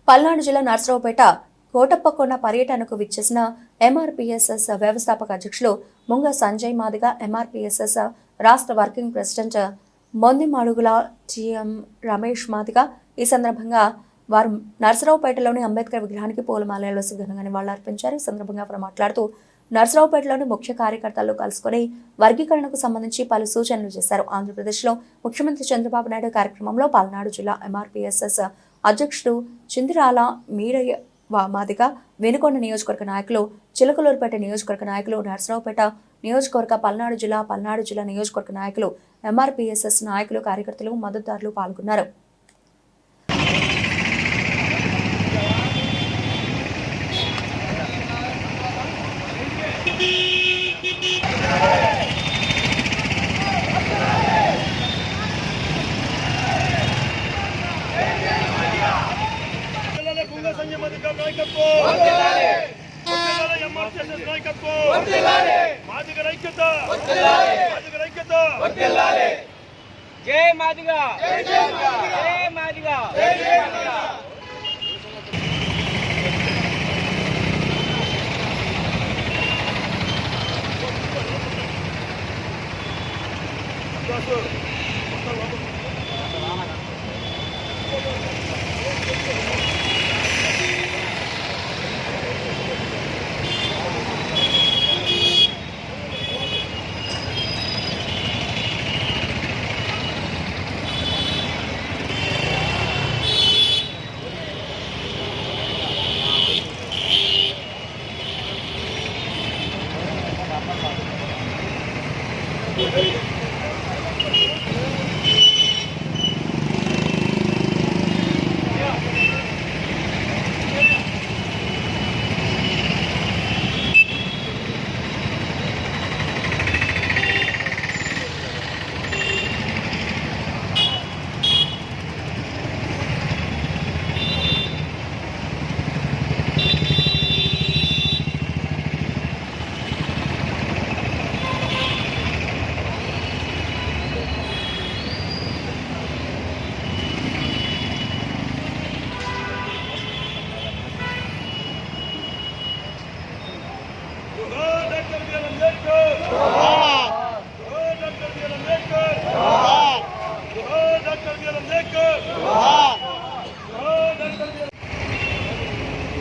పల్నాడు జిల్లా నర్సరావుపేట కోటప్పకొండ పర్యటనకు విచ్చేసిన ఎంఆర్పీఎస్ఎస్ వ్యవస్థాపక అధ్యక్షులు ముంగ సంజయ్ మాదిగ, ఎంఆర్పీఎస్ఎస్ రాష్ట్ర working president Mondimadugula GM Ramesh Madiga. ఈ సందర్భంగా వారు నర్సరావుపేటలోని అంబేద్కర్ విగ్రహానికి పూలమాలలు వేసి ఘనంగా నివాళులర్పించారు. ఈ సందర్భంగా వారు మాట్లాడుతూ నర్సరావుపేటలోని ముఖ్య కార్యకర్తలు కలుసుకుని వర్గీకరణకు సంబంధించి పలు సూచనలు చేశారు. ఆంధ్రప్రదేశ్లో ముఖ్యమంత్రి చంద్రబాబు నాయుడు కార్యక్రమంలో పల్నాడు జిల్లా ఎంఆర్పీఎస్ఎస్ అధ్యక్షుడు చిందిరాల మీరయ్య మాదిగ, వెనుకొండ నియోజకవర్గ నాయకులు, చిలకలూరుపేట నియోజకవర్గ నాయకులు, నర్సరావుపేట నియోజకవర్గ, పల్నాడు జిల్లా నియోజకవర్గ నాయకులు, ఎంఆర్పీఎస్ఎస్ నాయకులు, కార్యకర్తలు, మద్దతుదారులు పాల్గొన్నారు. जय मादिगा, जय मादिगा, जय मादिगा।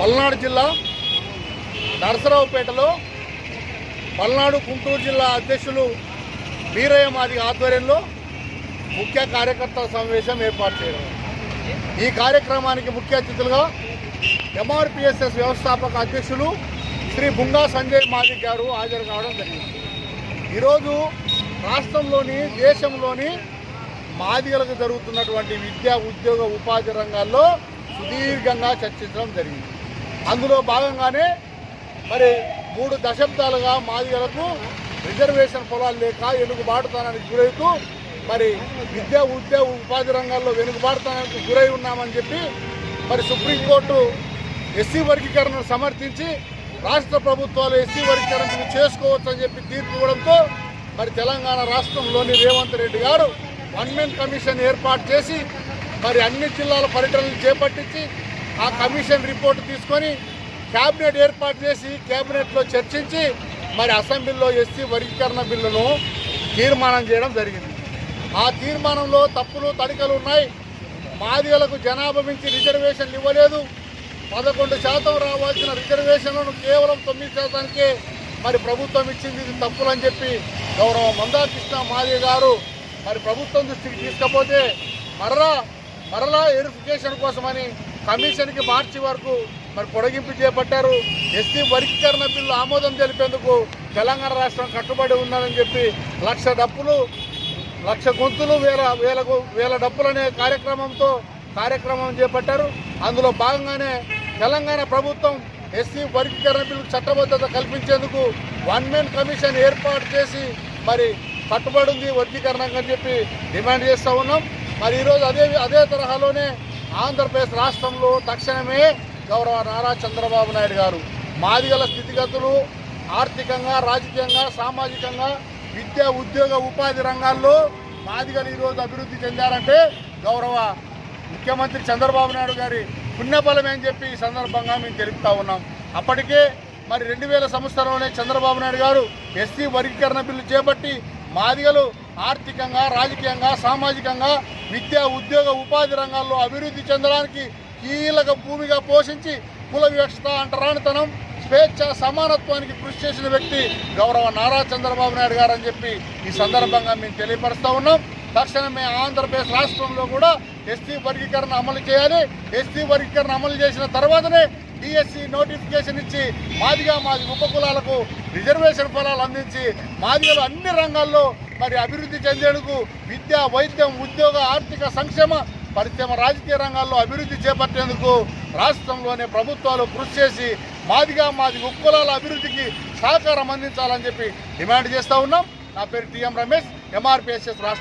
పల్నాడు జిల్లా నర్సరావుపేటలో పల్నాడు గుంటూరు జిల్లా అధ్యక్షులు వీరయ్య మాదిగ ఆధ్వర్యంలో ముఖ్య కార్యకర్తల సమావేశం ఏర్పాటు చేయడం. ఈ కార్యక్రమానికి ముఖ్య అతిథులుగా ఎంఆర్పీఎస్ఎస్ వ్యవస్థాపక అధ్యక్షులు శ్రీ ముంగా సంజయ్ మాదిగ గారు హాజరు కావడం జరిగింది. ఈరోజు రాష్ట్రంలోని, దేశంలోని మాదిగలకు జరుగుతున్నటువంటి విద్యా, ఉద్యోగ, ఉపాధి రంగాల్లో సుదీర్ఘంగా చర్చించడం జరిగింది. అందులో భాగంగానే మరి 3 దశాబ్దాలుగా మాదిగలకు రిజర్వేషన్ పొలాలు లేక వెనుకబాటుతనానికి గురవుతూ మరి విద్యా, ఉద్యోగ, ఉపాధి రంగాల్లో వెనుకబాటుతనానికి గురై ఉన్నామని చెప్పి మరి సుప్రీంకోర్టు ఎస్సీ వర్గీకరణను సమర్థించి రాష్ట్ర ప్రభుత్వాలు ఎస్సీ వర్గీకరణ చేసుకోవచ్చు అని చెప్పి తీర్పు ఇవ్వడంతో మరి తెలంగాణ రాష్ట్రంలోని రేవంత్ రెడ్డి గారు 1 మెన్ కమిషన్ ఏర్పాటు చేసి మరి అన్ని జిల్లాల పర్యటనలు చేపట్టించి ఆ కమిషన్ రిపోర్టు తీసుకొని క్యాబినెట్ ఏర్పాటు చేసి క్యాబినెట్లో చర్చించి మరి అసెంబ్లీలో ఎస్సీ వర్గీకరణ బిల్లును తీర్మానం చేయడం జరిగింది. ఆ తీర్మానంలో తప్పులు, తడికలు ఉన్నాయి. మాదిగలకు జనాభా మించి రిజర్వేషన్లు ఇవ్వలేదు. 11% రావాల్సిన రిజర్వేషన్లను కేవలం 9%కే మరి ప్రభుత్వం ఇచ్చింది. ఇది తప్పులని చెప్పి గౌరవ మందాకృష్ణ మాదిగ గారు మరి ప్రభుత్వం దృష్టికి తీసుకపోతే మరలా వెరిఫికేషన్ కోసమని కమిషన్కి మార్చి వరకు మరి పొడిగింపు చేపట్టారు. ఎస్సీ వర్గీకరణ బిల్లు ఆమోదం తెలిపేందుకు తెలంగాణ రాష్ట్రం కట్టుబడి ఉందని చెప్పి 1,00,000 డప్పులు, 1,00,000 గొంతులు, వేల డప్పులనే కార్యక్రమం చేపట్టారు. అందులో భాగంగానే తెలంగాణ ప్రభుత్వం ఎస్సీ వర్గీకరణ బిల్లు చట్టబద్ధత కల్పించేందుకు 1 మెన్ కమిషన్ ఏర్పాటు చేసి మరి కట్టుబడి ఉంది వర్గీకరణకు అని చెప్పి డిమాండ్ చేస్తూ ఉన్నాం. మరి ఈరోజు అదే తరహాలోనే ఆంధ్రప్రదేశ్ రాష్ట్రంలో తక్షణమే గౌరవ నారా చంద్రబాబు నాయుడు గారు మాదిగల స్థితిగతులు ఆర్థికంగా, రాజకీయంగా, సామాజికంగా, విద్యా, ఉద్యోగ, ఉపాధి రంగాల్లో మాదిగలు ఈరోజు అభివృద్ధి చెందారంటే గౌరవ ముఖ్యమంత్రి చంద్రబాబు నాయుడు గారి పుణ్యఫలమే అని చెప్పి ఈ సందర్భంగా మేము తెలుపుతా ఉన్నాం. అప్పటికే మరి 2000 సంవత్సరంలోనే చంద్రబాబు నాయుడు గారు ఎస్సీ వర్గీకరణ బిల్లు చేపట్టి మాదిగలు ఆర్థికంగా, రాజకీయంగా, సామాజికంగా, విద్యా, ఉద్యోగ, ఉపాధి రంగాల్లో అభివృద్ధి చెందడానికి కీలక భూమిగా పోషించి కుల వివక్షత, అంటరానితనం, స్వేచ్ఛ, సమానత్వానికి కృషి చేసిన వ్యక్తి గౌరవ నారా చంద్రబాబు నాయుడు గారు అని చెప్పి ఈ సందర్భంగా మేము తెలియపరుస్తూ ఉన్నాం. తక్షణమే ఆంధ్రప్రదేశ్ రాష్ట్రంలో కూడా ఎస్టీ వర్గీకరణ అమలు చేయాలి. ఎస్టీ వర్గీకరణ అమలు చేసిన తర్వాతనే డిఎస్సి నోటిఫికేషన్ ఇచ్చి మాదిగ ఉపకులాలకు రిజర్వేషన్ ఫలాలు అందించి మాదిగలు అన్ని రంగాల్లో మరి అభివృద్ధి చెందేందుకు విద్య, వైద్యం, ఉద్యోగ, ఆర్థిక సంక్షేమ, పరిశ్రమ, రాజకీయ రంగాల్లో అభివృద్ధి చేపట్టేందుకు రాష్ట్రంలోనే ప్రభుత్వాలు కృషి చేసి మాదిగ ఉపకులాల అభివృద్ధికి సహకారం అందించాలని చెప్పి డిమాండ్ చేస్తూ ఉన్నాం. నా పేరు టిఎం రమేష్, ఎంఆర్పిఎస్ఎస్ రాష్ట్ర